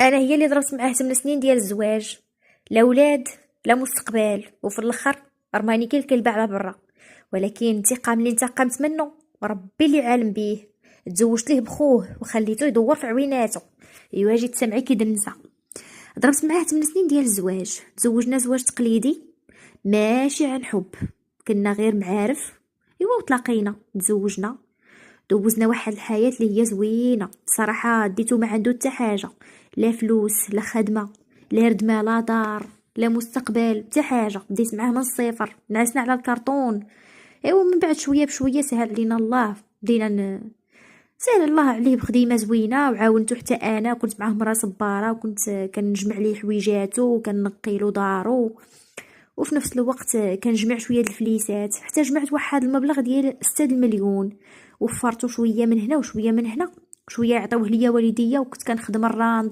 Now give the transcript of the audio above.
انا هي اللي ضربت معاه 8 سنين ديال الزواج، لا ولاد لا مستقبل، وفي الاخر رماني كي الكلب على برا. ولكن انتقام اللي انتقمت منه ربي اللي عالم بيه. تزوجت ليه بخوه وخليته يدور في عويناته. ايوا جيت سمعي كي دنسا. ضربت معاه 8 سنين ديال الزواج، تزوجنا زواج تقليدي ماشي عن حب، كنا غير معارف. ايوا وتلاقينا تزوجنا، دوزنا واحد الحياة اللي هي زوينة صراحة. ديتو ما عنده حتى حاجة، لا فلوس لا خدمة لا ردمة لا دار لا مستقبل حتى حاجة. بديت معاه من الصفر، نعسنا على الكرتون. ايوا من بعد شوية بشوية سهل علينا الله، بدينا سهل الله عليه بخديمة زوينة، وعاونتو حتى انا كنت معاه مرا صبارة، وكنت كنجمع ليه حويجاتو وكنقي له دارو، وفي نفس الوقت كنجمع شويه الفليسات حتى جمعت واحد المبلغ ديال 6 المليون. وفرته شويه من هنا وشويه من هنا، شويه يعطيوه ليا والديا، وكنت كنخدم الراندا